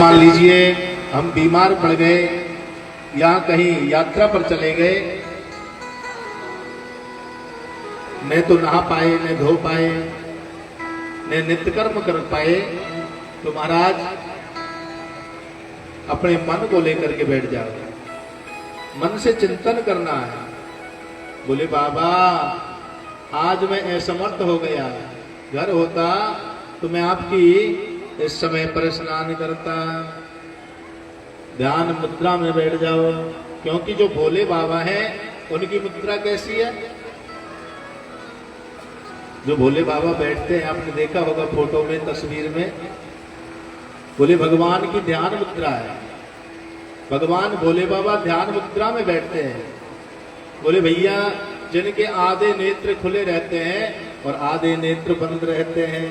मान लीजिए हम बीमार पड़ गए या कहीं यात्रा पर चले गए, न तो नहा पाए, न धो पाए, न नित्य कर्म कर पाए, तो महाराज अपने मन को लेकर के बैठ जाओ, मन से चिंतन करना है। बोले बाबा आज मैं असमर्थ हो गया, घर होता तो मैं आपकी इस समय पर स्नान करता। ध्यान मुद्रा में बैठ जाओ, क्योंकि जो भोले बाबा हैं उनकी मुद्रा कैसी है? जो भोले बाबा बैठते हैं, आपने देखा होगा फोटो में, तस्वीर में, बोले भगवान की ध्यान मुद्रा है। भगवान भोले बाबा ध्यान मुद्रा में बैठते हैं। बोले भैया जिनके आधे नेत्र खुले रहते हैं और आधे नेत्र बंद रहते हैं,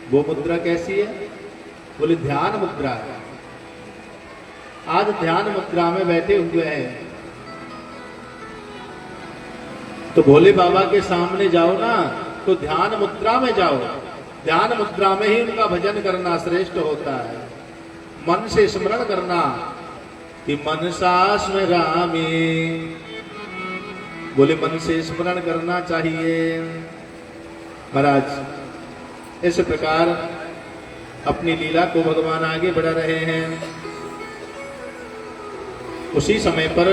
वो मुद्रा कैसी है? बोले ध्यान मुद्रा है। आज ध्यान मुद्रा में बैठे हुए हैं, तो भोले बाबा के सामने जाओ ना, तो ध्यान मुद्रा में जाओ। ध्यान मुद्रा में ही उनका भजन करना श्रेष्ठ होता है। मन से स्मरण करना कि मनसा स्मरामि, बोले मन से स्मरण करना चाहिए। महाराज इस प्रकार अपनी लीला को भगवान आगे बढ़ा रहे हैं। उसी समय पर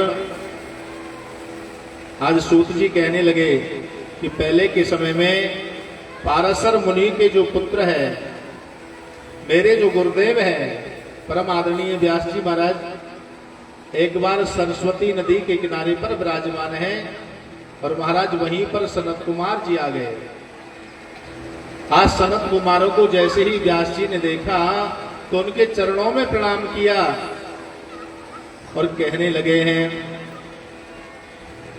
आज सूत जी कहने लगे कि पहले के समय में पाराशर मुनि के जो पुत्र है, मेरे जो गुरुदेव है परम आदरणीय व्यास जी महाराज, एक बार सरस्वती नदी के किनारे पर विराजमान है और महाराज वहीं पर सनत कुमार जी आ गए। आज सनत कुमारों को जैसे ही व्यास जी ने देखा तो उनके चरणों में प्रणाम किया और कहने लगे हैं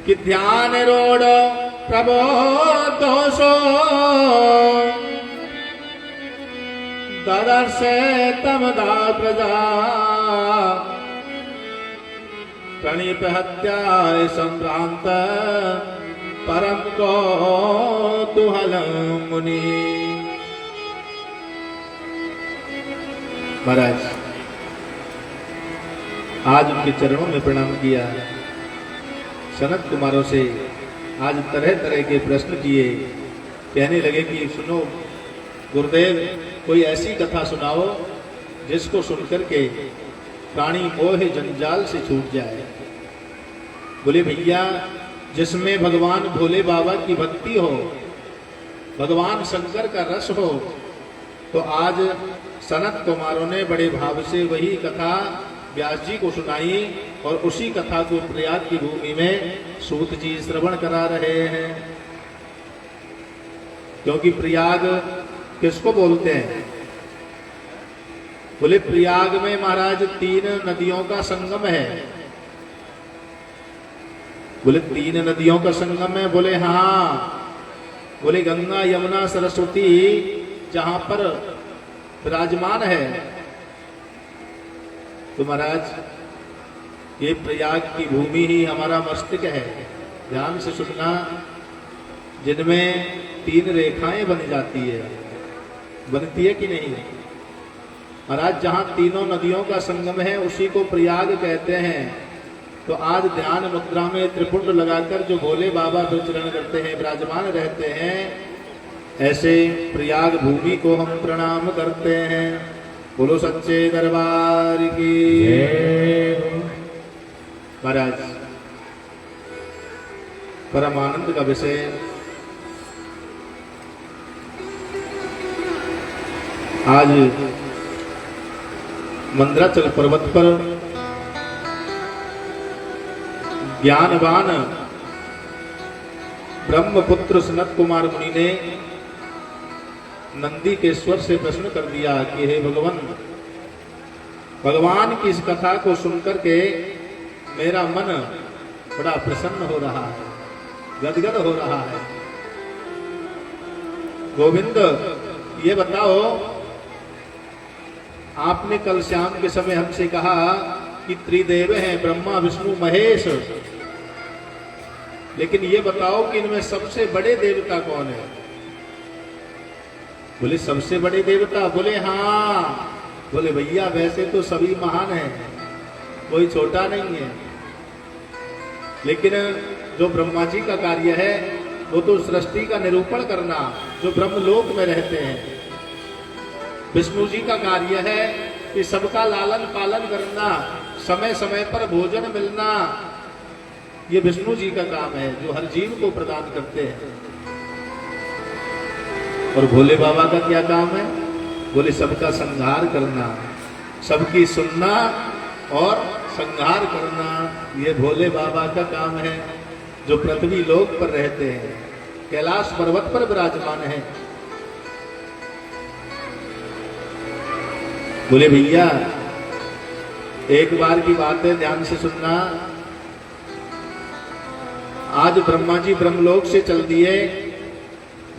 कि ध्यान रोड प्रभो दोषो ददर्शे तमदा प्रजा प्रणीप हत्या संभ्रांत परम को तुहल मुनि। महाराज आज उनके चरणों में प्रणाम किया। सनत कुमारों से आज तरह तरह के प्रश्न किए। कहने लगे कि सुनो गुरुदेव, कोई ऐसी कथा सुनाओ जिसको सुनकर के प्राणी मोह जंजाल से छूट जाए। बोले भैया जिसमें भगवान भोले बाबा की भक्ति हो, भगवान शंकर का रस हो, तो आज सनत कुमारों ने बड़े भाव से वही कथा व्यास जी को सुनाई और उसी कथा को प्रयाग की भूमि में सूत जी श्रवण करा रहे हैं। क्योंकि प्रयाग किसको बोलते हैं? बोले प्रयाग में महाराज 3 नदियों का संगम है। बोले 3 नदियों का संगम है? बोले हाँ। बोले गंगा यमुना सरस्वती जहां पर विराजमान है। तो महाराज ये प्रयाग की भूमि ही हमारा मस्तिष्क है। ध्यान से सुनना, जिनमें 3 रेखाएं बन जाती है, बनती है कि नहीं? महाराज जहां तीनों नदियों का संगम है उसी को प्रयाग कहते हैं। तो आज ध्यान मुद्रा में त्रिपुंड लगाकर जो भोले बाबा विचरण करते हैं, विराजमान रहते हैं, ऐसे प्रयाग भूमि को हम प्रणाम करते हैं। बोलो सच्चे दरबार की महाराज परम आनंद का विषय आज मंद्राचल पर्वत पर ज्ञानवान ब्रह्मपुत्र सनत कुमार मुनि ने नंदी के स्वर से प्रश्न कर दिया कि हे भगवान, भगवान की इस कथा को सुनकर के मेरा मन बड़ा प्रसन्न हो रहा है, गदगद हो रहा है। गोविंद ये बताओ, आपने कल शाम के समय हमसे कहा कि त्रिदेव हैं ब्रह्मा विष्णु महेश, लेकिन ये बताओ कि इनमें सबसे बड़े देवता कौन है? बोले सबसे बड़े देवता? बोले हाँ, बोले भैया वैसे तो सभी महान हैं, कोई छोटा नहीं है, लेकिन जो ब्रह्मा जी का कार्य है वो तो सृष्टि का निरूपण करना, जो ब्रह्मलोक में रहते हैं। विष्णु जी का कार्य है कि सबका लालन पालन करना, समय समय पर भोजन मिलना, ये विष्णु जी का काम है जो हर जीव को प्रदान करते हैं। और भोले बाबा का क्या काम है? बोले सबका संहार करना, सबकी सुनना और संहार करना, ये भोले बाबा का काम है जो पृथ्वी लोक पर रहते हैं, कैलाश पर्वत पर विराजमान है। बोले भैया एक बार की बात है, ध्यान से सुनना। आज ब्रह्मा जी ब्रह्मलोक से चल दिए,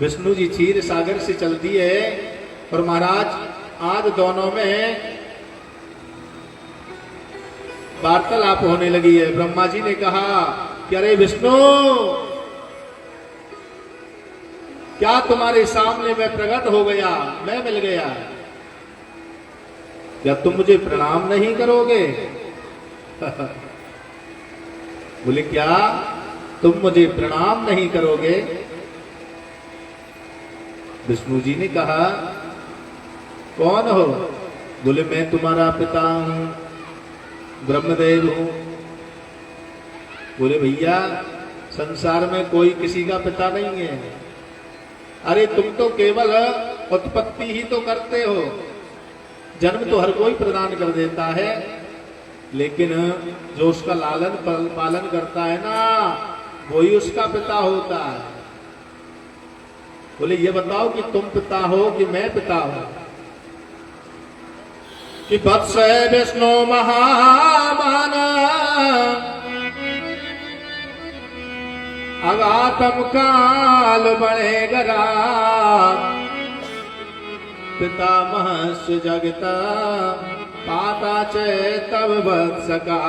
विष्णु जी क्षीर सागर से चल दिए, और महाराज आज दोनों में वार्तालाप होने लगी है। ब्रह्मा जी ने कहा कि अरे विष्णु, क्या तुम्हारे सामने मैं प्रकट हो गया, मैं मिल गया, क्या तुम मुझे प्रणाम नहीं करोगे? बोले क्या तुम मुझे प्रणाम नहीं करोगे? विष्णु जी ने कहा कौन हो? बोले मैं तुम्हारा पिता हूं, ब्रह्मदेव हूं। बोले भैया संसार में कोई किसी का पिता नहीं है, अरे तुम तो केवल उत्पत्ति ही तो करते हो, जन्म तो हर कोई प्रदान कर देता है, लेकिन जो उसका लालन पालन करता है ना, वही उसका पिता होता है। बोले ये बताओ कि तुम पिता हो कि मैं पिता हूं? कि वत्स है विष्णु महामान, अगातम काल बढ़ेगा, पितामहस्य जगता पाता चे तब वत्स का।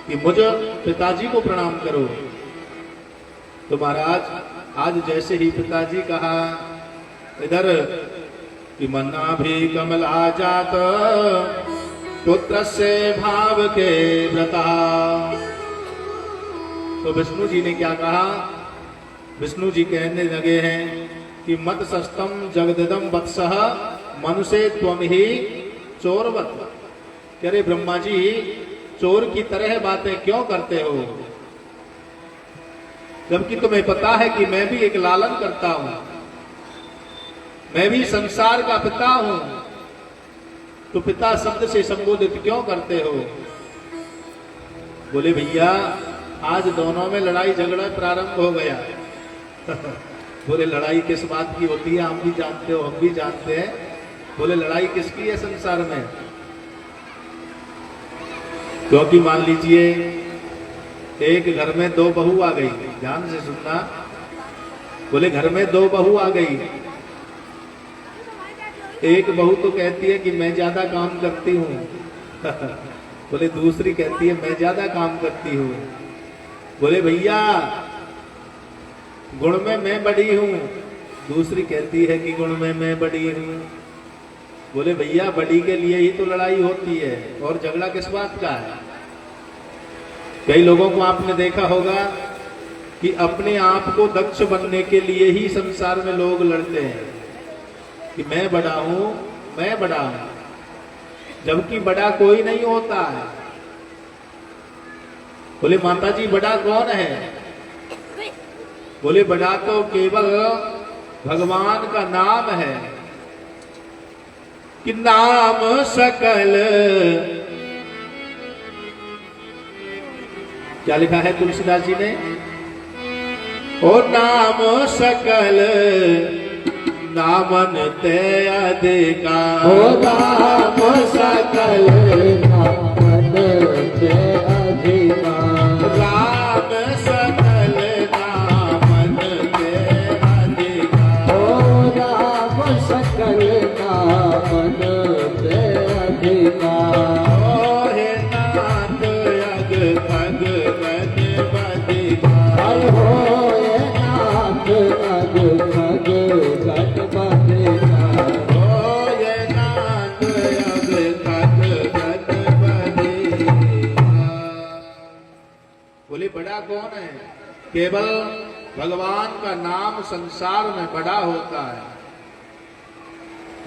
कि मुझे पिताजी को प्रणाम करो। तो महाराज आज जैसे ही पिताजी कहा, इधर कि मन्ना भी कमला जात पुत्र से भाव के व्रता। तो विष्णु जी ने क्या कहा? विष्णु जी कहने लगे हैं कि मत सस्तम जगदम वत्सः मनुष्य त्वम ही चोरवत। कह रहे ब्रह्मा जी चोर की तरह बातें क्यों करते हो, जबकि तुम्हें पता है कि मैं भी एक लालन करता हूं, मैं भी संसार का पिता हूं, तो पिता शब्द से संबोधित क्यों करते हो? बोले भैया आज दोनों में लड़ाई झगड़ा प्रारंभ हो गया। बोले लड़ाई किस बात की होती है? हम भी जानते हो, हम भी जानते हैं। बोले लड़ाई किसकी है संसार में? क्योंकि मान लीजिए एक घर में दो बहू आ गई, ध्यान से सुनना। बोले घर में दो बहू आ गई, एक बहू तो कहती है कि मैं ज्यादा काम करती हूं बोले दूसरी कहती है मैं ज्यादा काम करती हूं। बोले भैया गुण में मैं बड़ी हूं, दूसरी कहती है कि गुण में मैं बड़ी हूं। बोले भैया बड़ी के लिए ही तो लड़ाई होती है, और झगड़ा किस बात का है? कई लोगों को आपने देखा होगा कि अपने आप को दक्ष बनने के लिए ही संसार में लोग लड़ते हैं कि मैं बड़ा हूं, मैं बड़ा हूं, जबकि बड़ा कोई नहीं होता है। बोले माता जी बड़ा कौन है? बोले बड़ा तो केवल भगवान का नाम है, कि नाम सकल, क्या लिखा है तुलसीदास जी ने? ओ नाम सकल नामन ते अधिका। ओ नाम सकल नामन ते अधिका। राम सकल नामन ते अधिका। ओ राम सकल नामन ते अधिका। ओ हे नाथ अग अग गज बधिका। हो ये नाथ अग अग गज बधिका। बड़ा कौन है? केवल भगवान का नाम संसार में बड़ा होता है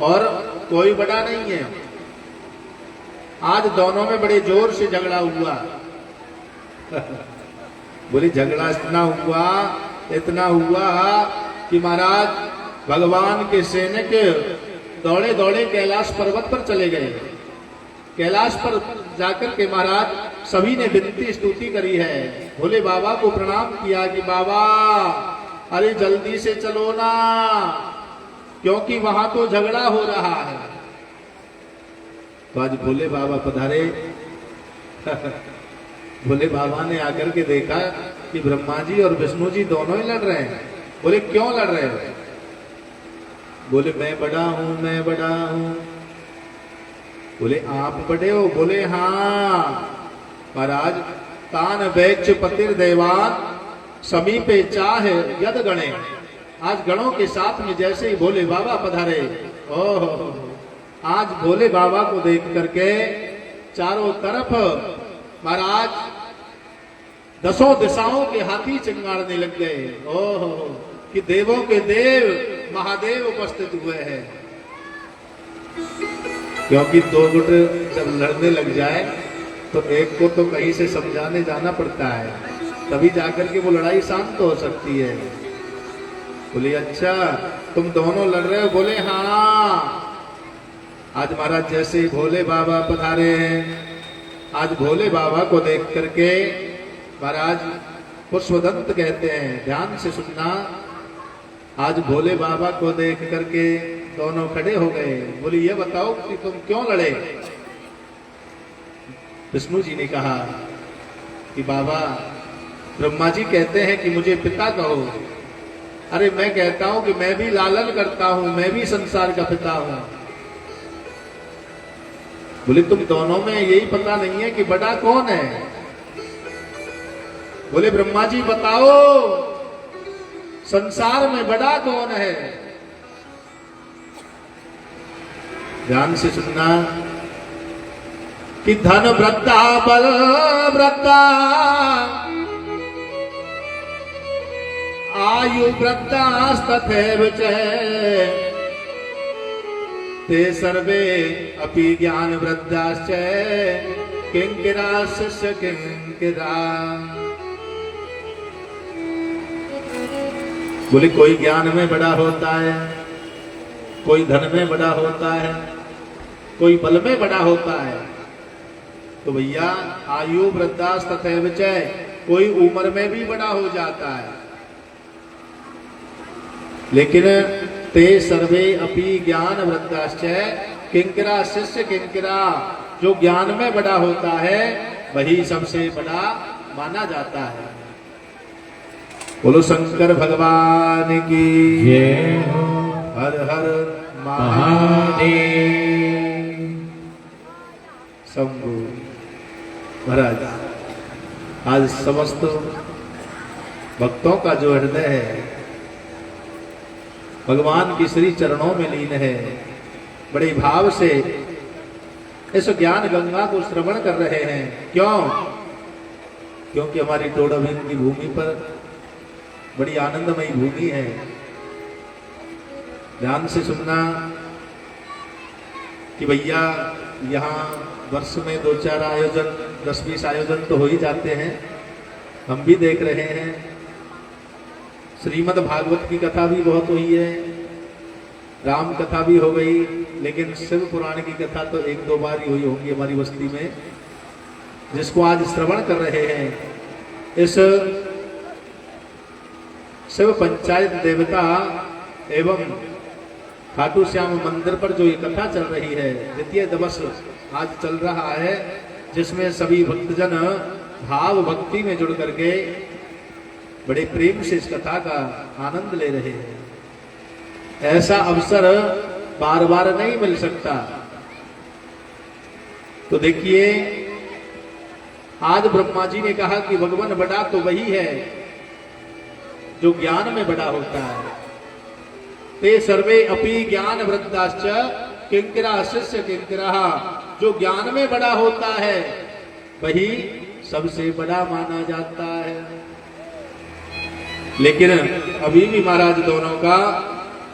और कोई बड़ा नहीं है। आज दोनों में बड़े जोर से झगड़ा हुआ। बोली झगड़ा इतना हुआ कि महाराज भगवान के सैनिक दौड़े दौड़े कैलाश पर्वत पर चले गए। कैलाश पर जाकर के महाराज सभी ने विनती स्तुति करी है, भोले बाबा को प्रणाम किया कि बाबा अरे जल्दी से चलो ना, क्योंकि वहां तो झगड़ा हो रहा है। तो आज भोले बाबा पधारे। भोले बाबा ने आकर के देखा कि ब्रह्मा जी और विष्णु जी दोनों ही लड़ रहे हैं। बोले क्यों लड़ रहे हो? बोले मैं बड़ा हूं। बोले आप बड़े हो? बोले हाँ महाराज। तान वैक्ष पतिर देवान समीपे चाहे यद गणे। आज गणों के साथ में जैसे ही भोले बाबा पधारे, ओह आज भोले बाबा को देख करके चारों तरफ महाराज दसों दिशाओं के हाथी चिंगारने लग गए। ओह कि देवों के देव महादेव उपस्थित हुए हैं। क्योंकि दो गुट जब लड़ने लग जाए तो एक को तो कहीं से समझाने जाना पड़ता है, तभी जाकर के वो लड़ाई शांत हो सकती है। बोले अच्छा तुम दोनों लड़ रहे हो? बोले हाँ। आज महाराज जैसे ही भोले बाबा पधारे हैं, आज भोले बाबा को देख करके महाराज पुष्पदंत कहते हैं, ध्यान से सुनना। आज भोले बाबा को देख करके दोनों खड़े हो गए। बोले ये बताओ कि तुम क्यों लड़े? विष्णु जी ने कहा कि बाबा ब्रह्मा जी कहते हैं कि मुझे पिता कहो। अरे मैं कहता हूं कि मैं भी लालन करता हूं, मैं भी संसार का पिता हूं। बोले तुम दोनों में यही पता नहीं है कि बड़ा कौन है? बोले ब्रह्मा जी बताओ संसार में बड़ा कौन है? ध्यान से सुनना कि धन वृद्धा बल वृद्धा आयु वृद्धास्तथैव च ते सर्वे अपि ज्ञान वृद्धाश्च किंकिरा शिष्य किंकिरा। बोले कोई ज्ञान में बड़ा होता है, कोई धन में बड़ा होता है, कोई बल में बड़ा होता है। तो भैया आयु वृद्धास्तथैव च, कोई उम्र में भी बड़ा हो जाता है। लेकिन ते सर्वे अपि ज्ञान वृद्धाश्च किंकिरा शिष्य किंकिरा, जो ज्ञान में बड़ा होता है वही सबसे बड़ा माना जाता है। बोलो शंकर भगवान की जय हो। हर हर महादेव। शंभु। महाराज आज समस्त भक्तों का जो हृदय है भगवान की श्री चरणों में लीन है। बड़े भाव से इस ज्ञान गंगा को श्रवण कर रहे हैं। क्यों? क्योंकि हमारी टोडाभीम की भूमि पर बड़ी आनंदमयी भूमि है। ध्यान से सुनना कि भैया यहाँ वर्ष में 2-4 आयोजन 10-20 आयोजन तो हो ही जाते हैं, हम भी देख रहे हैं। श्रीमद् भागवत की कथा भी बहुत हुई है, राम कथा भी हो गई, लेकिन शिव पुराण की कथा तो 1-2 बार ही हुई होगी हमारी बस्ती में, जिसको आज श्रवण कर रहे हैं। इस शिव पंचायत देवता एवं खाटू श्याम मंदिर पर जो ये कथा चल रही है, द्वितीय दिवस आज चल रहा है, जिसमें सभी भक्तजन भाव भक्ति में जुड़ करके बड़े प्रेम से इस कथा का आनंद ले रहे हैं। ऐसा अवसर बार बार नहीं मिल सकता। तो देखिए आज ब्रह्मा जी ने कहा कि भगवान बड़ा तो वही है जो ज्ञान में बड़ा होता है। ते सर्वे अपि ज्ञान वृद्धाश्च किंकिरा शिष्य किंकिरा, जो ज्ञान में बड़ा होता है वही सबसे बड़ा माना जाता है। लेकिन अभी भी महाराज दोनों का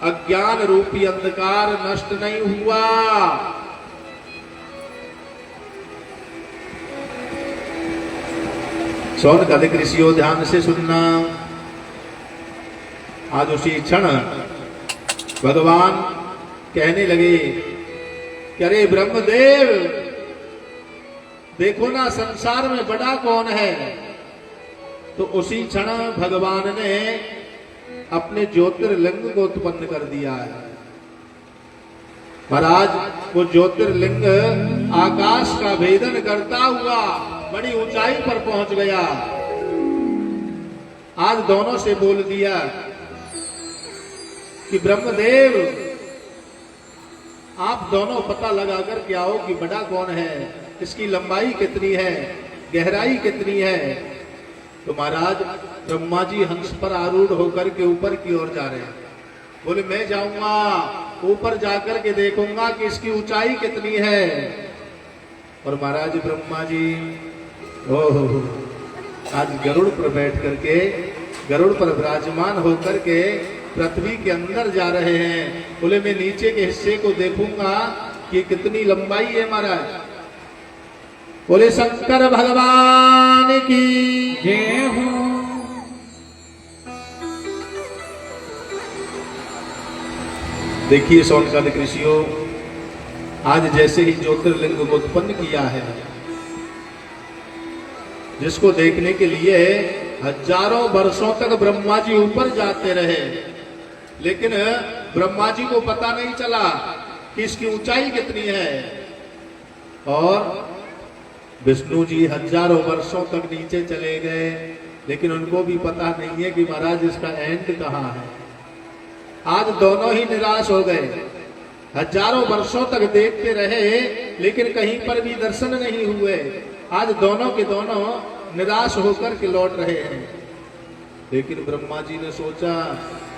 अज्ञान रूपी अंधकार नष्ट नहीं हुआ। शौनकादिक ऋषियों ध्यान से सुनना। आज उसी क्षण भगवान कहने लगे कि अरे ब्रह्मदेव, देखो ना संसार में बड़ा कौन है। तो उसी क्षण भगवान ने अपने ज्योतिर्लिंग को उत्पन्न कर दिया है। महाराज वो ज्योतिर्लिंग आकाश का भेदन करता हुआ बड़ी ऊंचाई पर पहुंच गया। आज दोनों से बोल दिया कि ब्रह्मदेव, आप दोनों पता लगा कर के आओ कि बड़ा कौन है, इसकी लंबाई कितनी है, गहराई कितनी है। तो महाराज ब्रह्मा जी हंस पर आरूढ़ होकर के ऊपर की ओर जा रहे हैं। बोले मैं जाऊंगा ऊपर जाकर के देखूंगा कि इसकी ऊंचाई कितनी है। और महाराज ब्रह्मा जी आज गरुड़ पर बैठ करके, गरुड़ पर विराजमान होकर के पृथ्वी के अंदर जा रहे हैं। बोले मैं नीचे के हिस्से को देखूंगा कि कितनी लंबाई है महाराज। बोले शंकर भगवान की जय हो। देखिए शौनकादिक ऋषियों, आज जैसे ही ज्योतिर्लिंग को उत्पन्न किया है, जिसको देखने के लिए हजारों वर्षों तक ब्रह्मा जी ऊपर जाते रहे, लेकिन ब्रह्मा जी को पता नहीं चला कि इसकी ऊंचाई कितनी है। और विष्णु जी हजारों वर्षों तक नीचे चले गए, लेकिन उनको भी पता नहीं है कि महाराज इसका एंड कहाँ है। आज दोनों ही निराश हो गए। हजारों वर्षों तक देखते रहे, लेकिन कहीं पर भी दर्शन नहीं हुए। आज दोनों के दोनों निराश होकर के लौट रहे हैं। लेकिन ब्रह्मा जी ने सोचा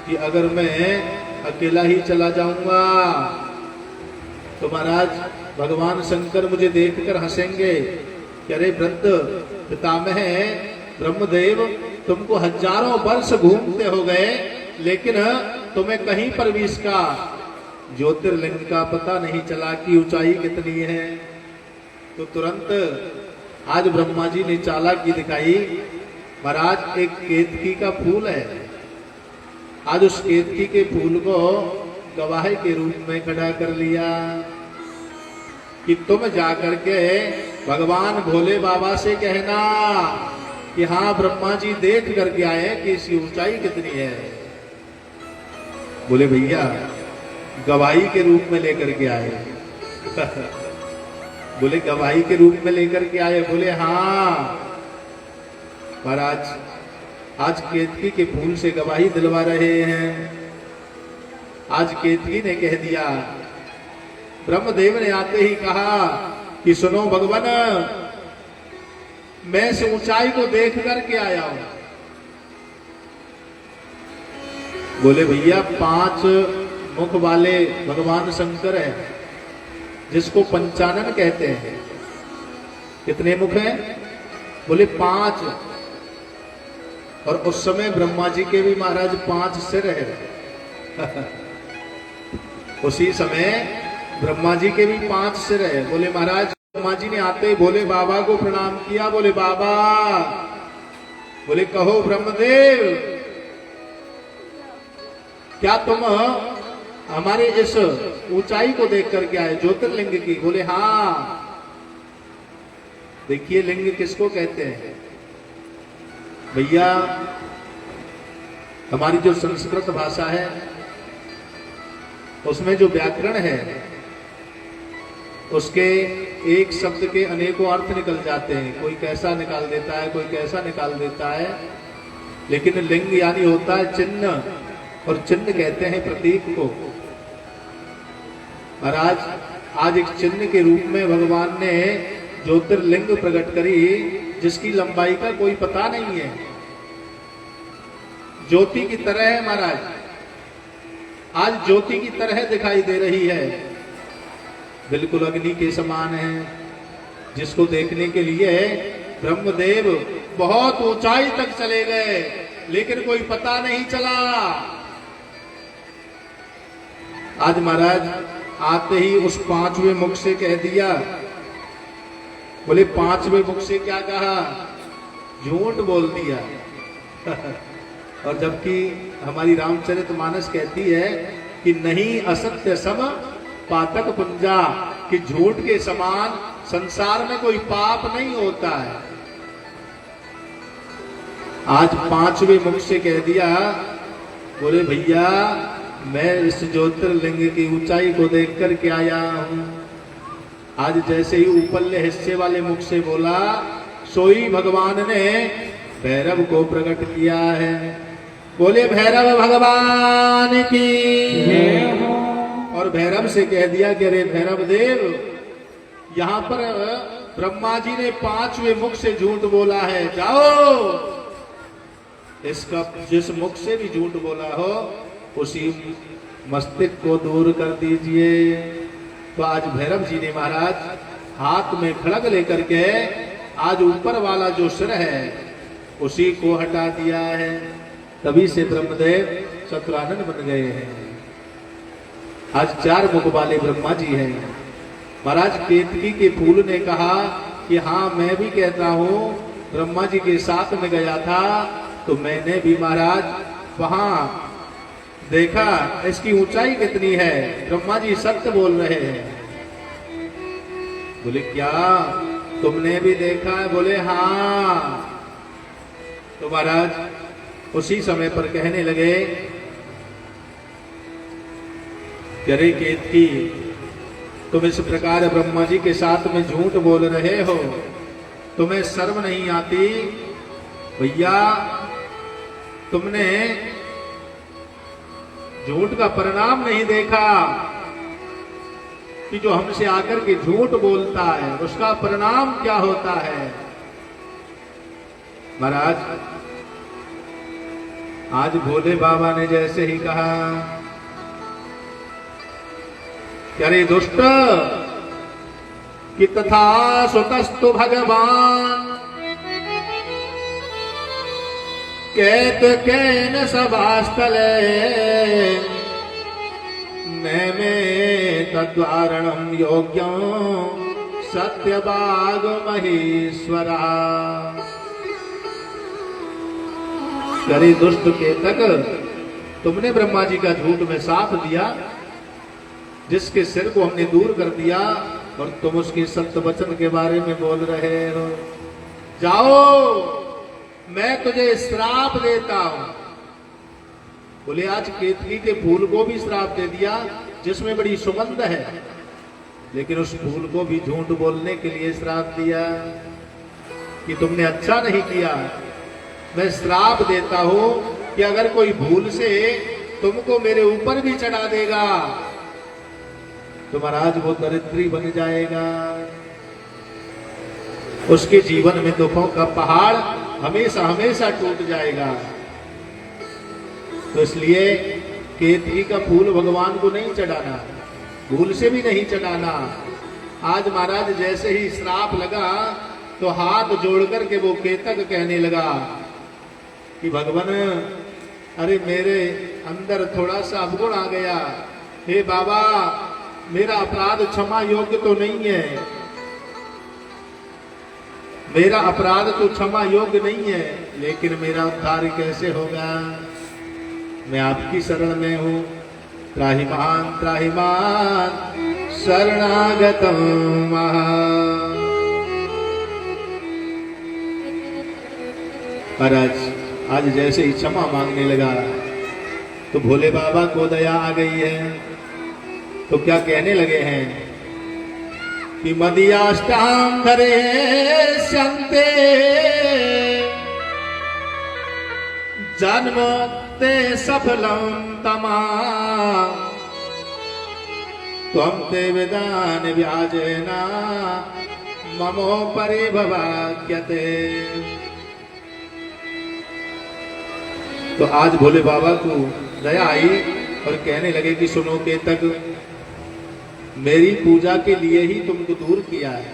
कि अगर मैं अकेला ही चला जाऊंगा तो महाराज भगवान शंकर मुझे देखकर हंसेंगे कि अरे वृद्ध पितामह ब्रह्मदेव, तुमको हजारों वर्ष घूमते हो गए, लेकिन तुम्हें कहीं पर भी इसका ज्योतिर्लिंग का पता नहीं चला कि ऊंचाई कितनी है। तो तुरंत आज ब्रह्मा जी ने चालाकी दिखाई। महाराज एक केतकी का फूल है, आज उस केतकी के फूल को गवाह के रूप में खड़ा कर लिया कि तुम जाकर के भगवान भोले बाबा से कहना कि हाँ ब्रह्मा जी देख करके आए कि इसकी ऊंचाई कितनी है। बोले भैया गवाही के रूप में लेकर के आए। बोले गवाही के रूप में लेकर के आए। बोले हाँ महाराज, आज केतकी के फूल से गवाही दिलवा रहे हैं। आज केतकी ने कह दिया, ब्रह्मदेव ने आते ही कहा कि सुनो भगवान, मैं इस ऊंचाई को देख करके आया हूं। बोले भैया 5 मुख वाले भगवान शंकर है, जिसको पंचानन कहते हैं। कितने मुख हैं? बोले 5। और उस समय ब्रह्मा जी के भी महाराज 5 सिर है। उसी समय ब्रह्मा जी के भी 5 सिर है। बोले महाराज ब्रह्मा जी ने आते ही भोले बाबा को प्रणाम किया। बोले बाबा, बोले कहो ब्रह्मदेव, क्या तुम हमारे इस ऊंचाई को देख करके आए ज्योतिर्लिंग की? बोले हाँ। देखिए लिंग किसको कहते हैं भैया? हमारी जो संस्कृत भाषा है उसमें जो व्याकरण है उसके एक शब्द के अनेकों अर्थ निकल जाते हैं। कोई कैसा निकाल देता है, कोई कैसा निकाल देता है। लेकिन लिंग यानी होता है चिन्ह, और चिन्ह कहते हैं प्रतीक को। महाराज आज एक चिन्ह के रूप में भगवान ने ज्योतिर्लिंग प्रकट करी, जिसकी लंबाई का कोई पता नहीं है। ज्योति की तरह है महाराज, आज ज्योति की तरह दिखाई दे रही है, बिल्कुल अग्नि के समान है, जिसको देखने के लिए ब्रह्मदेव बहुत ऊंचाई तक चले गए, लेकिन कोई पता नहीं चला। आज महाराज आते ही उस पांचवें मुख से कह दिया। बोले पांचवें मुख से क्या कहा? झूठ बोल दिया। और जबकि हमारी रामचरितमानस कहती है कि नहीं असत्य सम पातक पुंजा, कि झूठ के समान संसार में कोई पाप नहीं होता है। आज पांचवें मुख से कह दिया। बोले भैया मैं इस ज्योतिर्लिंग की ऊंचाई को देख कर के आया हूं। आज जैसे ही ऊपरले हिस्से वाले मुख से बोला, सोई भगवान ने भैरव को प्रकट किया है। बोले भैरव भगवान की। और भैरव से कह दिया कि अरे भैरव देव, यहां पर ब्रह्मा जी ने पांचवें मुख से झूठ बोला है, जाओ इसका जिस मुख से भी झूठ बोला हो उसी मस्तिष्क को दूर कर दीजिए। तो आज भैरव जी ने महाराज हाथ में खड़ग लेकर के आज ऊपर वाला जो सिर है उसी को हटा दिया है। तभी से ब्रह्मदेव चतुरानन बन गए हैं। आज 4 मुख वाले ब्रह्मा जी हैं। महाराज केतकी के फूल ने कहा कि हाँ मैं भी कहता हूं, ब्रह्मा जी के साथ में गया था तो मैंने भी महाराज वहां देखा इसकी ऊंचाई कितनी है। ब्रह्मा जी सत्य बोल रहे हैं। बोले क्या तुमने भी देखा है? बोले हाँ। तो महाराज उसी समय पर कहने लगे कि अरे केतकी, तुम इस प्रकार ब्रह्मा जी के साथ में झूठ बोल रहे हो, तुम्हें शर्म नहीं आती? भैया तुमने झूठ का परिणाम नहीं देखा कि जो हमसे आकर के झूठ बोलता है उसका परिणाम क्या होता है। महाराज आज भोले बाबा ने जैसे ही कहा कि अरे दुष्ट, कि तथा सुतस्तु भगवान कैत कैन सभास्थले में तद्वारणम योग्यं सत्यवाग महेश्वरा। करे दुष्ट केतक, तुमने ब्रह्मा जी का झूठ में साथ दिया, जिसके सिर को हमने दूर कर दिया, और तुम उसके सत्य वचन के बारे में बोल रहे हो। जाओ मैं तुझे श्राप देता हूं। बोले आज केतकी के फूल को भी श्राप दे दिया जिसमें बड़ी सुगंध है, लेकिन उस फूल को भी झूठ बोलने के लिए श्राप दिया कि तुमने अच्छा नहीं किया। मैं श्राप देता हूं कि अगर कोई भूल से तुमको मेरे ऊपर भी चढ़ा देगा तो महाराज वो दरिद्री बन जाएगा, उसके जीवन में दुखों का पहाड़ हमेशा हमेशा टूट जाएगा। तो इसलिए केतकी का फूल भगवान को नहीं चढ़ाना, भूल से भी नहीं चढ़ाना। आज महाराज जैसे ही श्राप लगा तो हाथ जोड़ करके वो केतक कहने लगा कि भगवान, अरे मेरे अंदर थोड़ा सा अवगुण आ गया, हे बाबा मेरा अपराध क्षमा योग्य तो नहीं है, मेरा अपराध तो क्षमा योग्य नहीं है, लेकिन मेरा उद्धार कैसे होगा? मैं आपकी शरण में हूं। त्राहिमाम शरणागतम महाराज आज जैसे ही क्षमा मांगने लगा तो भोले बाबा को दया आ गई है। तो क्या कहने लगे हैं कि मदियाष्टाम धरे संते जन्म ते सफलम तमा त्वं ते विदान व्याजेना ममो परिभवाक्यते। तो आज भोले बाबा को दया आई और कहने लगे कि सुनो केतक, मेरी पूजा के लिए ही तुमको दूर किया है।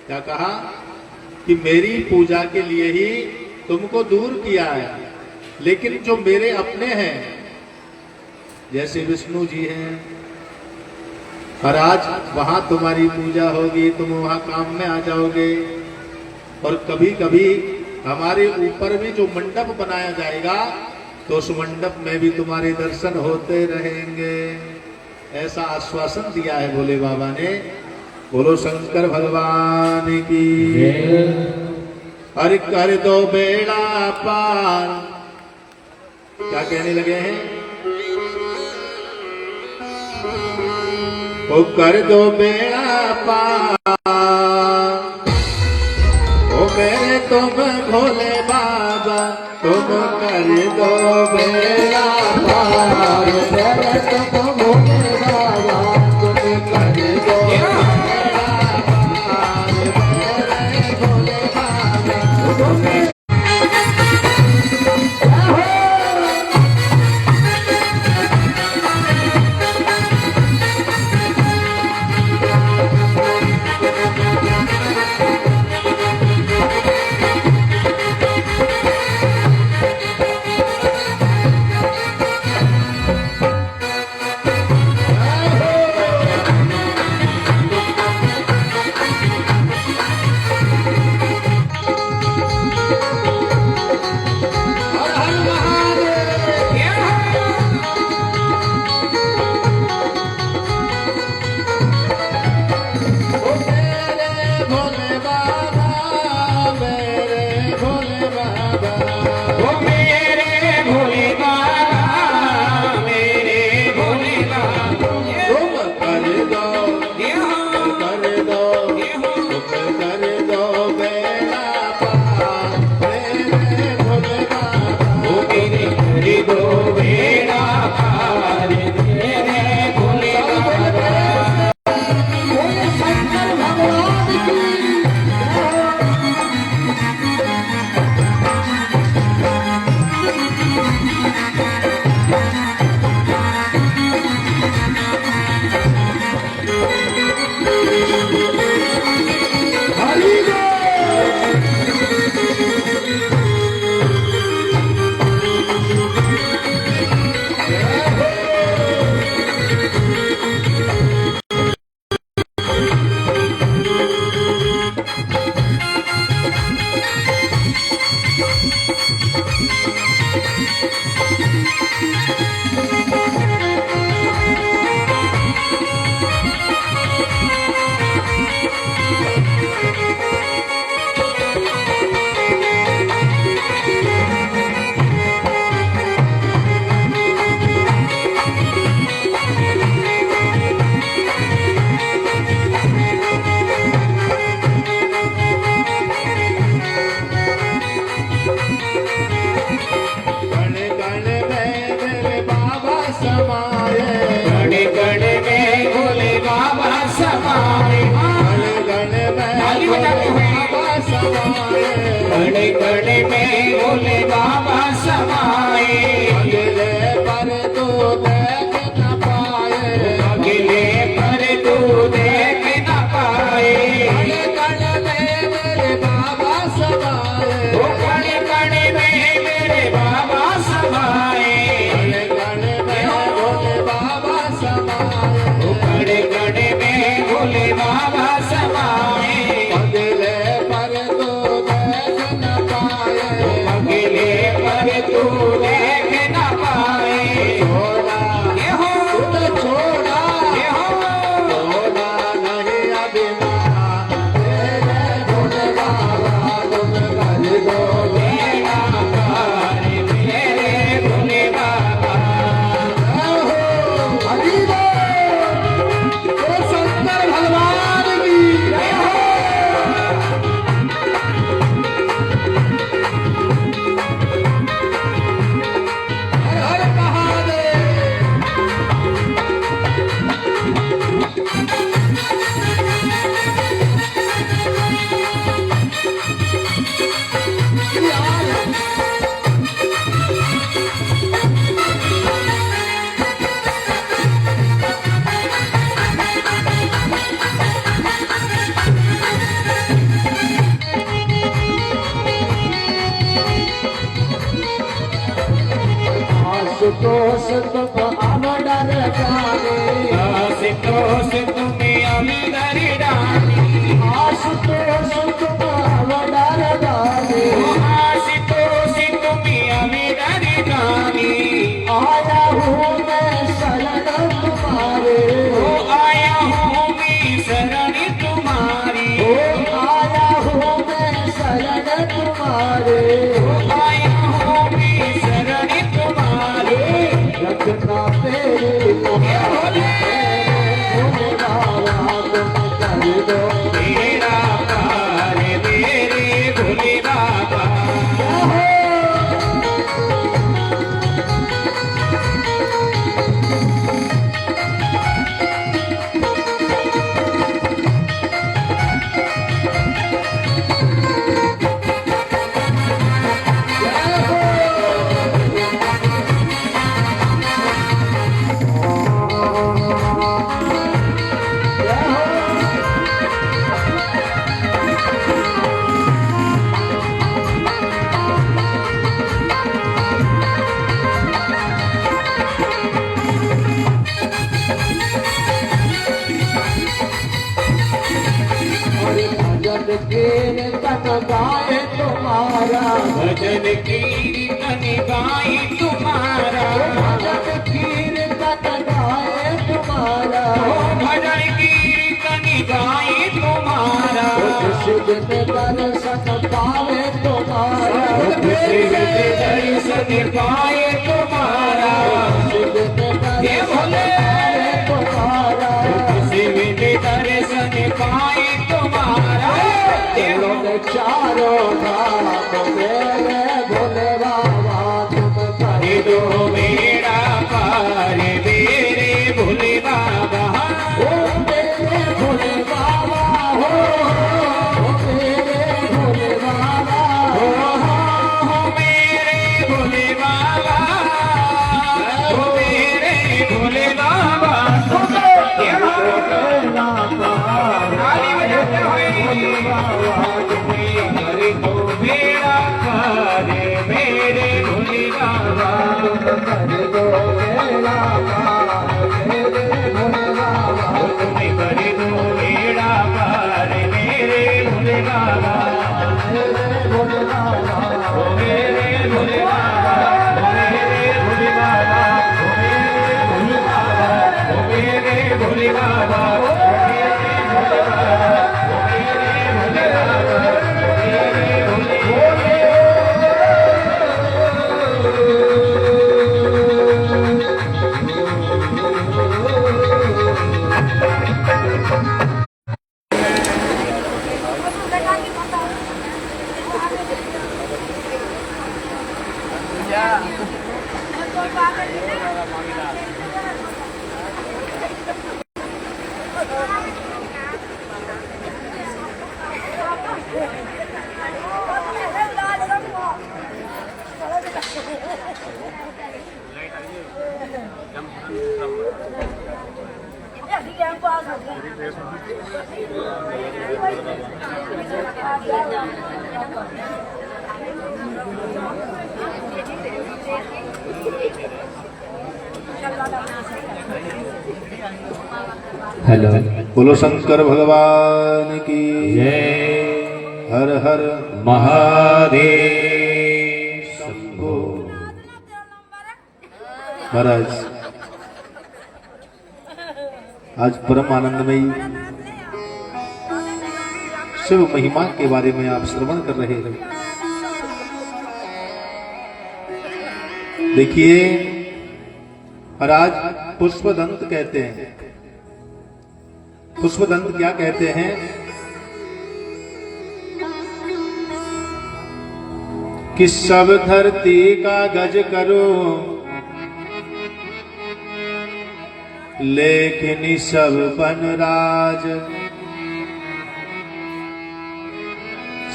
क्या कहा कि मेरी पूजा के लिए ही तुमको दूर किया है, लेकिन जो मेरे अपने हैं जैसे विष्णु जी हैं, और आज वहां तुम्हारी पूजा होगी, तुम वहां काम में आ जाओगे। और कभी कभी हमारे ऊपर भी जो मंडप बनाया जाएगा तो उस मंडप में भी तुम्हारे दर्शन होते रहेंगे। ऐसा आश्वासन दिया है भोले बाबा ने। बोलो शंकर भगवान की। अरे कर दो बेड़ा पार। क्या कहने लगे हैं? ओ कर दो बेड़ा पार, ओ मेरे तुम भोले बाबा, तुम कर दो बेड़ा पार, मेरे तुम भोले बाबा, तुम कर दो बेड़ा पार, मेरे भोले बाबा, तुम कण में भोले बाबा समाए, अगले पर तू देख न पाए, अगले पर तू देख न पाए। कण में मेरे बाबा समाए, कण कण में मेरे बाबा समाए, कण में भोले बाबा समाए, कण कण में भोले बाबा समाए। अगले पर तू देख न पाए, अगले पर तू देख न पाए। छोड़ा ये हो तो छोड़ा ये हो, छोड़ा नहीं अभिमाना तेरे भोले बाबा, तुम कर दो बेड़ा पार मेरे भोले बाबा। हरि बोल, शंकर भगवान आशुतोष तुम अवडर जाने आशुतोष तुम्हें अवडर जाने आशुतोष तुम अवडर जाने आशुतोष तुम्हें अवडर जाने आया हूँ मैं शरण तुम्हारे आया हूँ मैं शरण तुम्हारी आया हूँ मैं शरण तुम्हारे आया हूँ मैं शरण तुम्हारे रखना तेरे भोले बाबा तुम कर दो मेरा प्यार मेरे भोले बाबा भजन कीर्तन गाए तुम्हारा भजन कीर्तन गाए तुम्हारा भजन कीर्तन गाए तुम्हारा भजन कीर्तन गाए तुम्हारा शिव दर्शन पावे तुम्हारा शिव दर्शन पाए तुम्हारा शिव दर्शन तुम्हारा शिव दर्शन पाए तुम्हारा चारों धाम मेरे भोले बाबा तुम कर दो मेरा पार मेरे भोले बाबा ओ मेरे भोले बाबा हो मेरे भोले बाबा हो मेरे भोले बाबा हो मेरे भोले बाबा मेरा पार मेरे भोले बाबा कर दो मेरा पार मेरे भोले बाबा तुम कर दो मेरा पार मेरे भोले बाबा मेरे भोले बाबा ओ मेरे भोले बाबा ओ मेरे भोले बाबा ओ मेरे भोले बाबा ओ मेरे भोले बाबा हेलो बोलो शंकर भगवान की जय हर हर महादेव शंभो। महाराज आज परम आनंदमयी शिव महिमा के बारे में आप श्रवण कर रहे हैं। देखिए महाराज पुष्पदंत कहते हैं। पुष्पदंत क्या कहते हैं? कि सब धरती का गज करो लेकिन सब बनराज,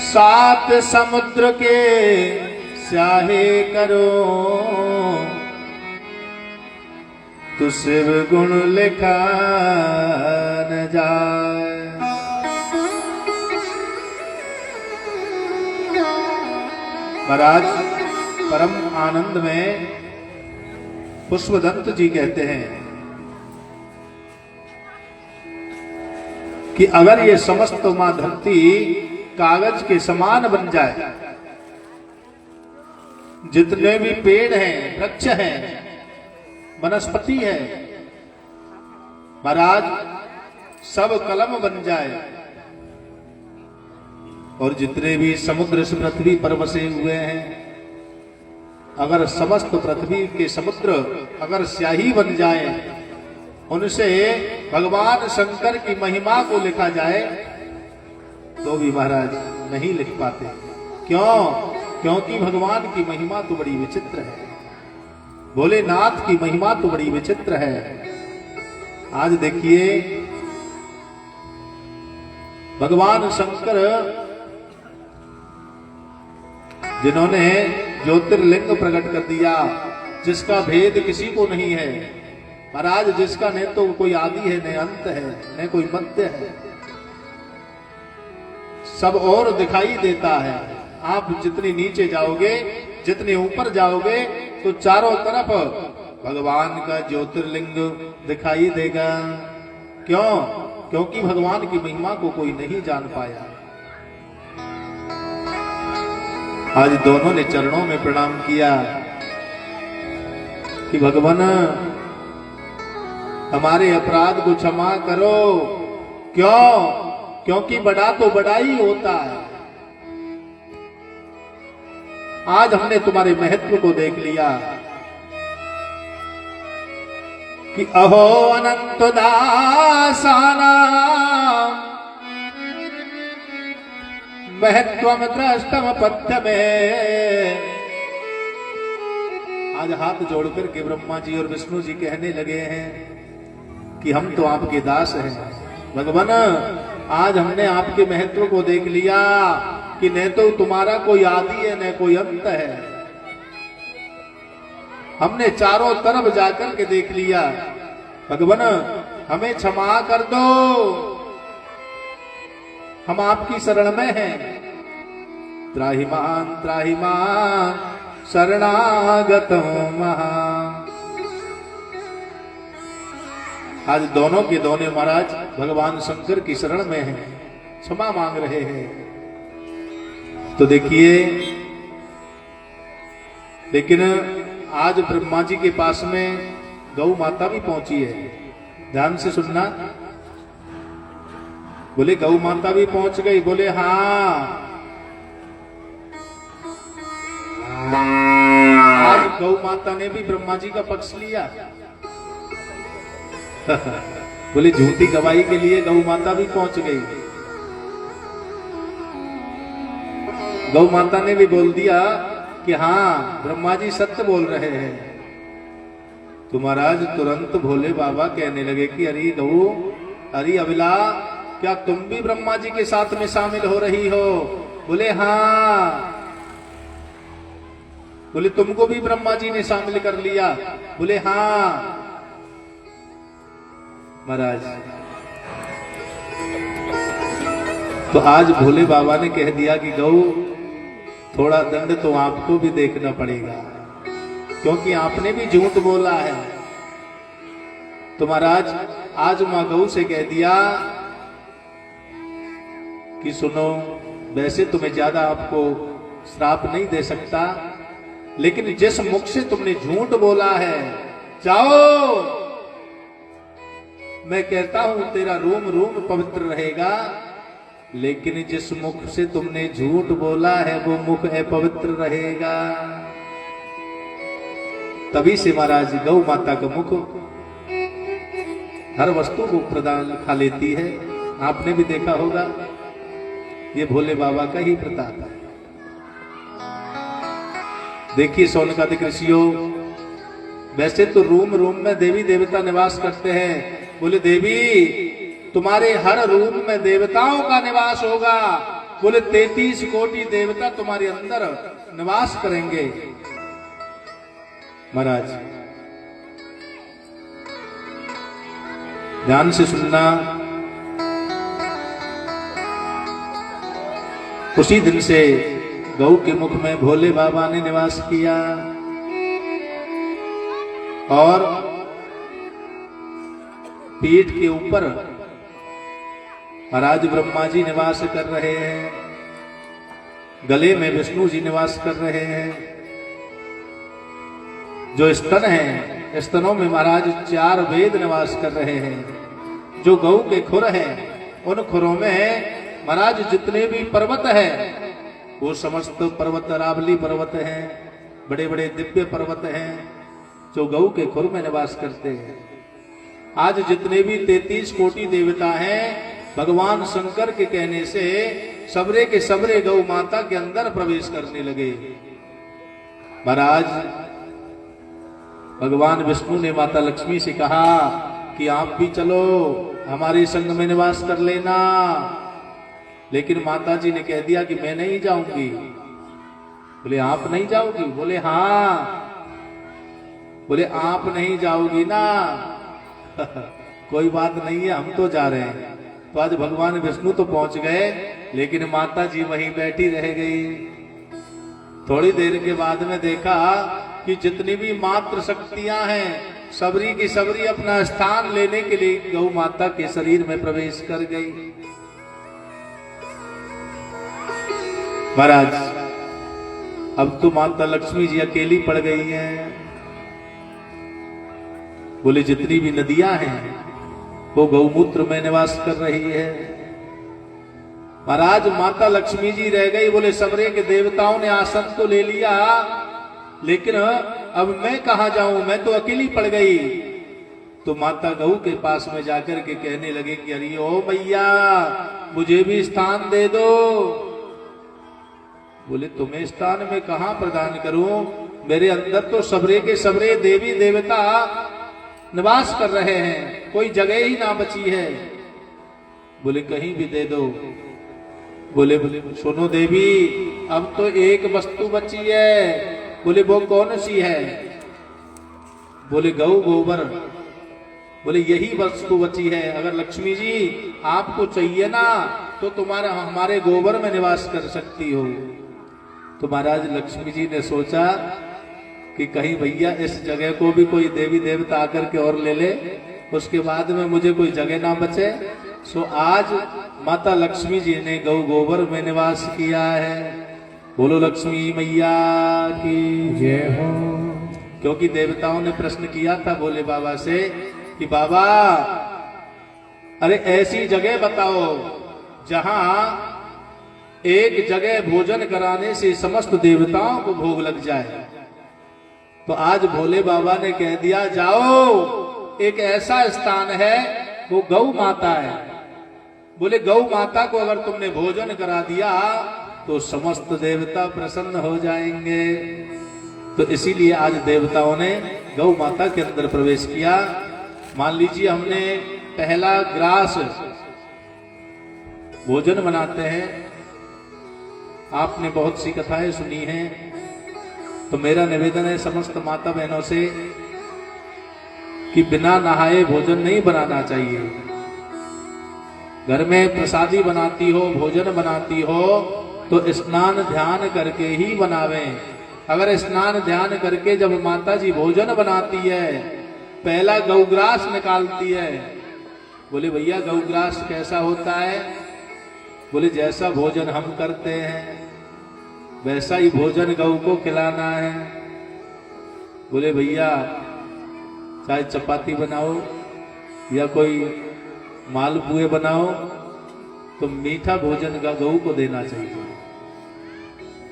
सात समुद्र के स्याहे करो तो शिव गुण लिखा न जाए। महाराज परम आनंद में पुष्पदंत जी कहते हैं कि अगर ये समस्त मां धरती कागज के समान बन जाए, जितने भी पेड़ हैं, वृक्ष हैं, वनस्पति है, महाराज सब कलम बन जाए, और जितने भी समुद्र इस पृथ्वी पर बसे हुए हैं, अगर समस्त पृथ्वी के समुद्र अगर स्याही बन जाए, उनसे भगवान शंकर की महिमा को लिखा जाए तो भी महाराज नहीं लिख पाते। क्यों? क्योंकि भगवान की महिमा तो बड़ी विचित्र है, भोलेनाथ की महिमा तो बड़ी विचित्र है। आज देखिए भगवान शंकर जिन्होंने ज्योतिर्लिंग प्रकट कर दिया, जिसका भेद किसी को नहीं है महाराज, जिसका न तो कोई आदि है, न अंत है, न कोई मध्य है, सब और दिखाई देता है। आप जितनी नीचे जाओगे, जितने ऊपर जाओगे, तो चारों तरफ भगवान का ज्योतिर्लिंग दिखाई देगा। क्यों? क्योंकि भगवान की महिमा को कोई नहीं जान पाया। आज दोनों ने चरणों में प्रणाम किया कि भगवान हमारे अपराध को क्षमा करो। क्यों? क्योंकि बड़ा तो बड़ा ही होता है। आज हमने तुम्हारे महत्व को देख लिया कि अहो अनंत दासाना महत्वम द्रष्टम पथ्य में। आज हाथ जोड़कर के ब्रह्मा जी और विष्णु जी कहने लगे हैं कि हम तो आपके दास हैं भगवान। आज हमने आपके महत्व को देख लिया कि न तो तुम्हारा कोई आदि है, न कोई अंत है। हमने चारों तरफ जाकर के देख लिया। भगवान हमें क्षमा कर दो, हम आपकी शरण में हैं। त्राहिमां शरणागतो महा। आज दोनों के दोनों महाराज भगवान शंकर की शरण में हैं, क्षमा मांग रहे हैं। तो देखिए, लेकिन आज ब्रह्मा जी के पास में गौ माता भी पहुंची है। ध्यान से सुनना। बोले गौ माता भी पहुंच गई? बोले हाँ। आज गौ माता ने भी ब्रह्मा जी का पक्ष लिया। बोले झूठी गवाही के लिए गौ माता भी पहुंच गई। गौ माता ने भी बोल दिया कि हाँ ब्रह्मा जी सत्य बोल रहे हैं। तो महाराज तुरंत भोले बाबा कहने लगे कि अरे गौ, अरे अबिला, क्या तुम भी ब्रह्मा जी के साथ में शामिल हो रही हो? बोले हाँ। बोले तुमको भी ब्रह्मा जी ने शामिल कर लिया? बोले हाँ। महाराज तो आज भोले बाबा ने कह दिया कि गौ, थोड़ा दंड तो आपको भी देखना पड़ेगा, क्योंकि आपने भी झूठ बोला है। तो महाराज आज मां गौ से कह दिया कि सुनो, वैसे तो मैं ज्यादा आपको श्राप नहीं दे सकता, लेकिन जिस मुख से तुमने झूठ बोला है, जाओ, मैं कहता हूं तेरा रोम रोम पवित्र रहेगा, लेकिन जिस मुख से तुमने झूठ बोला है वो मुख अपवित्र रहेगा। तभी से महाराज गौ माता का मुख हर वस्तु को प्रदान खा लेती है। आपने भी देखा होगा, ये भोले बाबा का ही प्रताप है। देखिए सोनकादिक ऋषियों, वैसे तो रूम रूम में देवी देवता निवास करते हैं। बोले देवी, तुम्हारे हर रूम में देवताओं का निवास होगा। बोले 33 कोटि देवता तुम्हारे अंदर निवास करेंगे। महाराज ध्यान से सुनना। उसी दिन से गौ के मुख में भोले बाबा ने निवास किया। और पीठ के ऊपर महाराज ब्रह्मा जी निवास कर रहे हैं, गले में विष्णु जी निवास कर रहे हैं। जो स्तन है, स्तनों में महाराज 4 वेद निवास कर रहे हैं। जो गौ के खुर हैं, उन खुरों में महाराज जितने भी पर्वत हैं, वो समस्त पर्वत अरावली पर्वत हैं, बड़े बड़े दिव्य पर्वत हैं, जो गौ के खुर में निवास करते हैं। आज जितने भी 33 कोटि देवता हैं, भगवान शंकर के कहने से सबरे के सबरे गौ माता के अंदर प्रवेश करने लगे। महाराज भगवान विष्णु ने माता लक्ष्मी से कहा कि आप भी चलो, हमारे संग में निवास कर लेना। लेकिन माता जी ने कह दिया कि मैं नहीं जाऊंगी। बोले आप नहीं जाओगी? बोले हाँ। बोले आप नहीं जाओगी ना? कोई बात नहीं है, हम तो जा रहे हैं। तो आज भगवान विष्णु तो पहुंच गए, लेकिन माता जी वहीं बैठी रह गई। थोड़ी देर के बाद में देखा कि जितनी भी मात्र शक्तियां हैं, सबरी की सबरी अपना स्थान लेने के लिए गौ माता के शरीर में प्रवेश कर गई। महाराज अब तो माता लक्ष्मी जी अकेली पड़ गई हैं। बोले जितनी भी नदियां हैं वो गौमूत्र में निवास कर रही है। महाराज माता लक्ष्मी जी रह गई। बोले सबरे के देवताओं ने आसन तो ले लिया, लेकिन अब मैं कहां जाऊं, मैं तो अकेली पड़ गई। तो माता गौ के पास में जाकर के कहने लगे कि अरे ओ मैया, मुझे भी स्थान दे दो। बोले तुम्हें स्थान में कहां प्रदान करूं, मेरे अंदर तो सबरे के सबरे देवी देवता निवास कर रहे हैं, कोई जगह ही ना बची है। बोले कहीं भी दे दो। बोले सुनो देवी, अब तो एक वस्तु बची है। बोले वो कौन सी है? बोले गौ गोबर। बोले यही वस्तु बची है। अगर लक्ष्मी जी आपको चाहिए ना, तो तुम्हारा हमारे गोबर में निवास कर सकती हो। तो महाराज लक्ष्मी जी ने सोचा कि कहीं भैया इस जगह को भी कोई देवी देवता आकर के और ले ले, उसके बाद में मुझे कोई जगह ना बचे। सो आज माता लक्ष्मी जी ने गौ गोबर में निवास किया है। बोलो लक्ष्मी मैया की जय हो। क्योंकि देवताओं ने प्रश्न किया था भोले बाबा से कि बाबा अरे ऐसी जगह बताओ जहां एक जगह भोजन कराने से समस्त देवताओं को भोग लग जाए। तो आज भोले बाबा ने कह दिया जाओ, एक ऐसा स्थान है वो गौ माता है। बोले गौ माता को अगर तुमने भोजन करा दिया तो समस्त देवता प्रसन्न हो जाएंगे। तो इसीलिए आज देवताओं ने गौ माता के अंदर प्रवेश किया। मान लीजिए हमने पहला ग्रास भोजन बनाते हैं, आपने बहुत सी कथाएं सुनी हैं, तो मेरा निवेदन है समस्त माता बहनों से कि बिना नहाए भोजन नहीं बनाना चाहिए। घर में प्रसादी बनाती हो, भोजन बनाती हो, तो स्नान ध्यान करके ही बनावें। अगर स्नान ध्यान करके जब माता जी भोजन बनाती है, पहला गौग्रास निकालती है। बोले भैया गौग्रास कैसा होता है? बोले जैसा भोजन हम करते हैं वैसा ही भोजन गौ को खिलाना है। बोले भैया चाहे चपाती बनाओ या कोई मालपुए बनाओ, तो मीठा भोजन का गौ को देना चाहिए,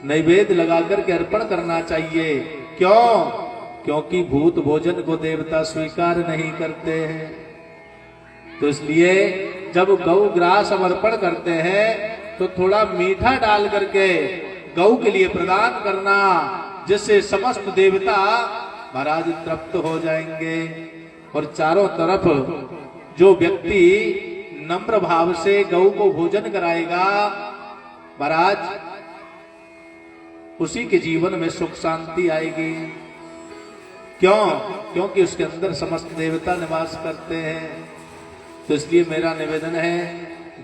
नैवेद्य लगा करके अर्पण करना चाहिए। क्यों? क्योंकि भूत भोजन को देवता स्वीकार नहीं करते हैं। तो इसलिए जब गौ ग्रास अर्पण करते हैं तो थोड़ा मीठा डाल करके गौ के लिए प्रदान करना, जिससे समस्त देवता महाराज तृप्त हो जाएंगे। और चारों तरफ जो व्यक्ति नम्र भाव से गौ को भोजन कराएगा, महाराज उसी के जीवन में सुख शांति आएगी। क्यों? क्योंकि उसके अंदर समस्त देवता निवास करते हैं। तो इसलिए मेरा निवेदन है,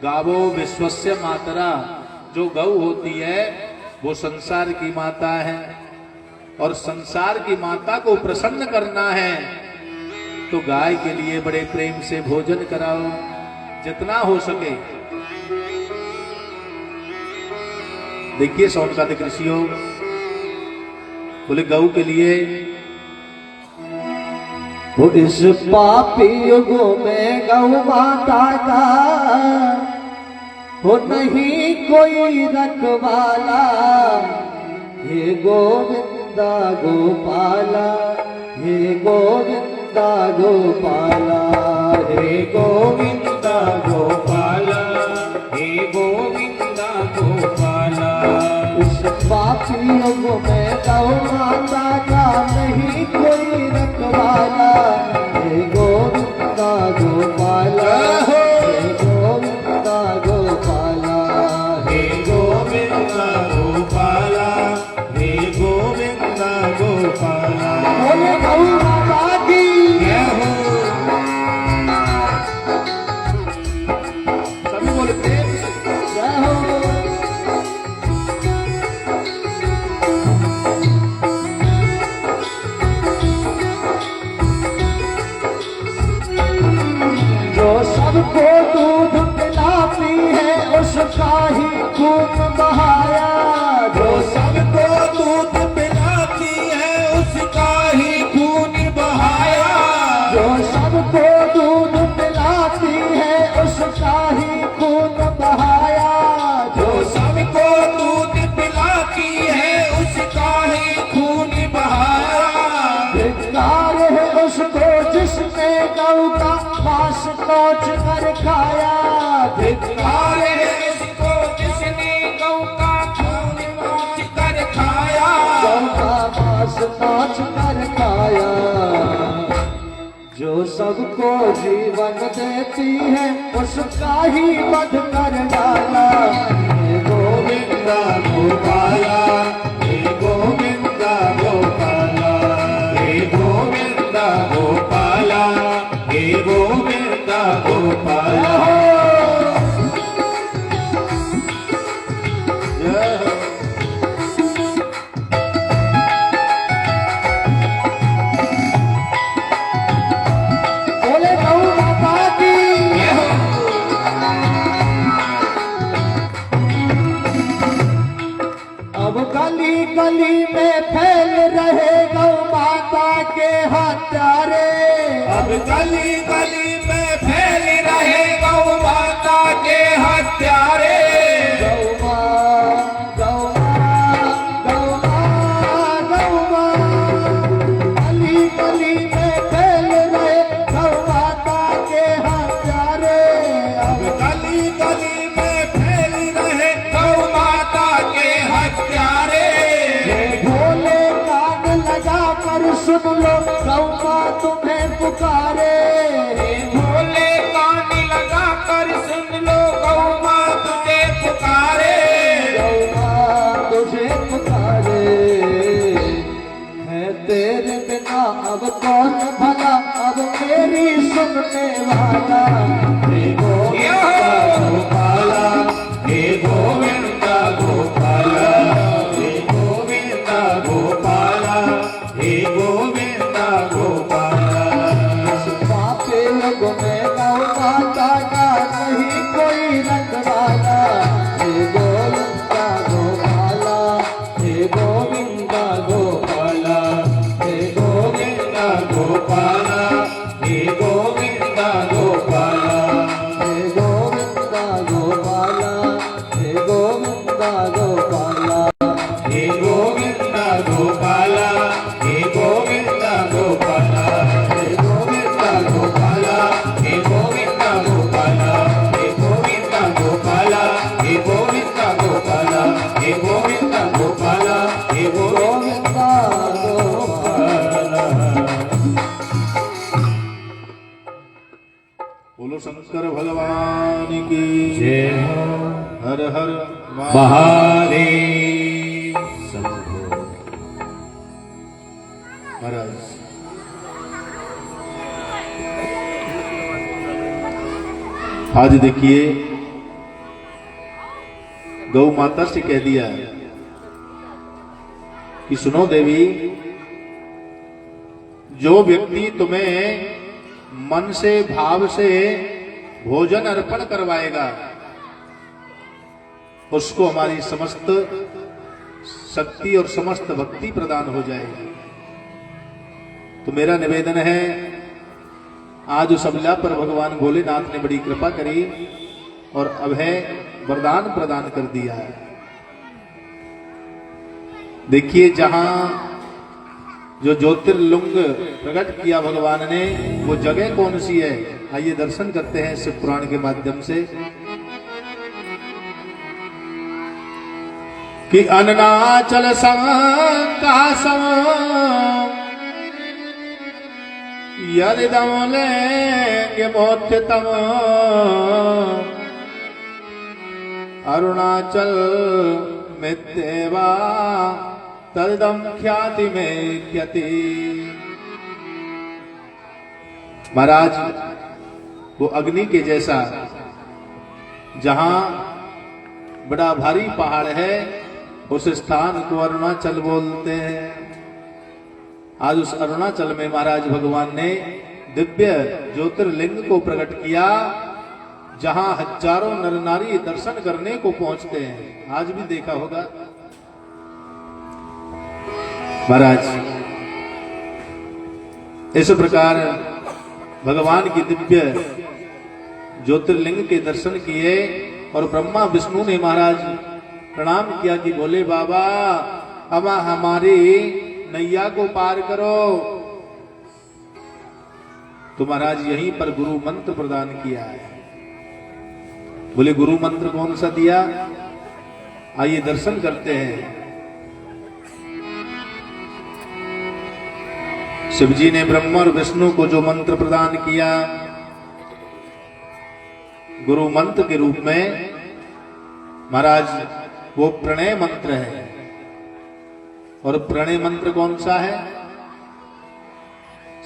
गावो विश्वस्य मातरा, जो गौ होती है वो संसार की माता है। और संसार की माता को प्रसन्न करना है तो गाय के लिए बड़े प्रेम से भोजन कराओ जितना हो सके। देखिए सौनकादिक ऋषियों बोले गऊ के लिए वो इस पापी युगों में गौ माता का हो नहीं कोई रखवाला। हे गोविंदा गोपाला, हे गोविंदा गोपाला, हे गोविंदा गोपाला, हे गोविंदा गोपाला। इस पापी युग में गौ माता का नहीं कोई रखवाला। हे गोविंदा गोपाला, हे गोविंदा गोपाला, हे गोविंदा गोपाला, हे गोविंदा गोपाला। बोले गौ माता की जय हो। सभी बोले प्रेम से जय हो। जो सबको दूध पिलाती है उसका ही खून बहाया। जो सबको दूध पिलाती है उसका ही खून बहाया। जो सबको दूध पिलाती है उसका ही खून बहाया। जो सबको दूध पिलाती है उसका ही खून बहाया। धिक्कार है उसको जिसने गौ का मांस नोच कर खाया। धिक्कार है उसको जिसने गौ का खून नोच कर खाया। गौ का मांस नोच कर खाया। जो सबको जीवन देती है उसका ही वध कर डाला। हे गोविंदा गोपाला, हे गोविंदा गोपाला, हे गोविंदा गोपाला, हे गोविंदा गोपाला। जय हो। बोले गौ माता की अब गली गली में फैल रहे गौ माता के हत्यारे। अब गली गली में फैल रहे गौ माता के हत्यारे। गौ माँ, गौ माँ, गौ माँ, गौ माँ। गली गली में फैल रहे गौ माता के हत्यारे। अब गली गली में फैल रहे गौ माता के हत्यारे। भोले कान लगा कर सुन लो गौ माँ तुम्हें पुकारे। भोले कान लगा कर सुन लो गौ माँ तुझे पुकारे। गौ माँ तुझे पुकारे। है तेरे बिना अब कौन भला अब मेरी सुनने वाला। हे गोविंदा गोपाला, हे गोविंदा गोपाला, हे गोविंदा गोपाला, हे गोविंदा गोपाला। पापे लोग में गौ माता का नहीं कोई रखवाला। हे गोविंदा गोपाला, हे गोविंदा गोपाला, हे गोविंदा गोपाला, हे गोविंदा गोपाला, हे गोविंदा गोपाला, हे गोविंदा गोपाला। हे गोविंदा गोपाला, हे गोविंदा गोपाला, हे गोविंदा गोपाला, हे गोविंदा गोपाला, हे गोविंदा गोपाला, हे गोविंदा गोपाला, हे गोविंदा गोपाला, हे गोविंदा बोलो शंकर भगवान की जय हो। हर हर महादेव। शंभो। महाराज आज देखिए गौ माता से कह दिया कि कि सुनो देवी, जो व्यक्ति तुम्हें मन से भाव से भोजन अर्पण करवाएगा उसको हमारी समस्त शक्ति और समस्त भक्ति प्रदान हो जाएगी। तो मेरा निवेदन है, आज उस अबला पर भगवान भोलेनाथ ने बड़ी कृपा करी और अभय वरदान प्रदान कर दिया है। देखिए, जहां जो ज्योतिर्लिंग प्रकट किया भगवान ने, वो जगह कौन सी है? आइए दर्शन करते हैं शिव पुराण के माध्यम से कि अरुणाचल संकासम यदिदम लेंगे मोक्षतम अरुणाचल में देवा तदम ख्याति में ख्याति। महाराज, वो अग्नि के जैसा जहां बड़ा भारी पहाड़ है, उस स्थान को अरुणाचल बोलते हैं। आज उस अरुणाचल में महाराज भगवान ने दिव्य ज्योतिर्लिंग को प्रकट किया, जहां हजारों नर नारी दर्शन करने को पहुंचते हैं। आज भी देखा होगा महाराज। इस प्रकार भगवान की दिव्य ज्योतिर्लिंग के दर्शन किए और ब्रह्मा विष्णु ने महाराज प्रणाम किया कि बोले बाबा, अब हमारी नैया को पार करो। तो महाराज यहीं पर गुरु मंत्र प्रदान किया है। बोले गुरु मंत्र कौन सा दिया? आइए दर्शन करते हैं। शिवजी ने ब्रह्मा और विष्णु को जो मंत्र प्रदान किया गुरु मंत्र के रूप में, महाराज वो प्रणय मंत्र है। और प्रणय मंत्र कौन सा है?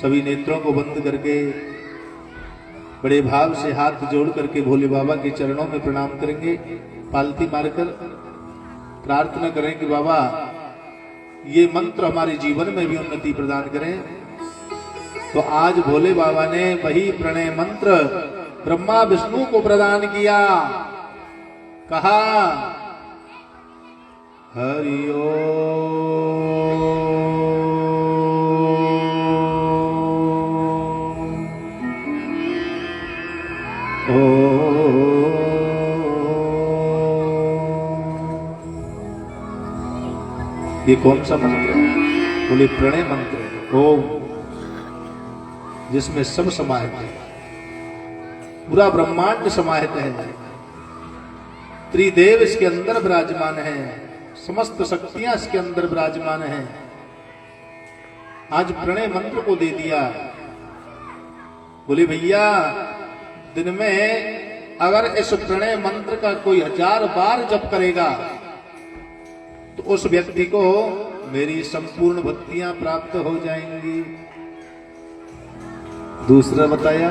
सभी नेत्रों को बंद करके बड़े भाव से हाथ जोड़ करके भोले बाबा के चरणों में प्रणाम करेंगे, पालती मारकर प्रार्थना करें कि बाबा ये मंत्र हमारे जीवन में भी उन्नति प्रदान करें। तो आज भोले बाबा ने वही प्रणय मंत्र ब्रह्मा विष्णु को प्रदान किया। कहा हरि ये कौन सा मंत्र है? बोले प्रणय मंत्र। ओम, जिसमें सब समाहित है, पूरा ब्रह्मांड समाहित है, त्रिदेव इसके अंदर विराजमान है, समस्त शक्तियां इसके अंदर विराजमान है। आज प्रणय मंत्र को दे दिया। बोले भैया, दिन में अगर इस प्रणय मंत्र का कोई 1000 बार जप करेगा तो उस व्यक्ति को मेरी संपूर्ण भक्तियां प्राप्त हो जाएंगी। दूसरा बताया,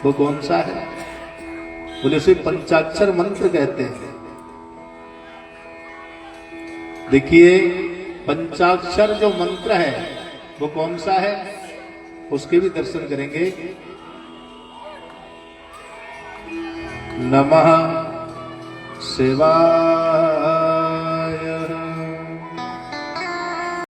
वो कौन सा है? बोले उसे पंचाक्षर मंत्र कहते हैं। देखिए, पंचाक्षर जो मंत्र है वो कौन सा है, उसके भी दर्शन करेंगे। नमः शिवाय,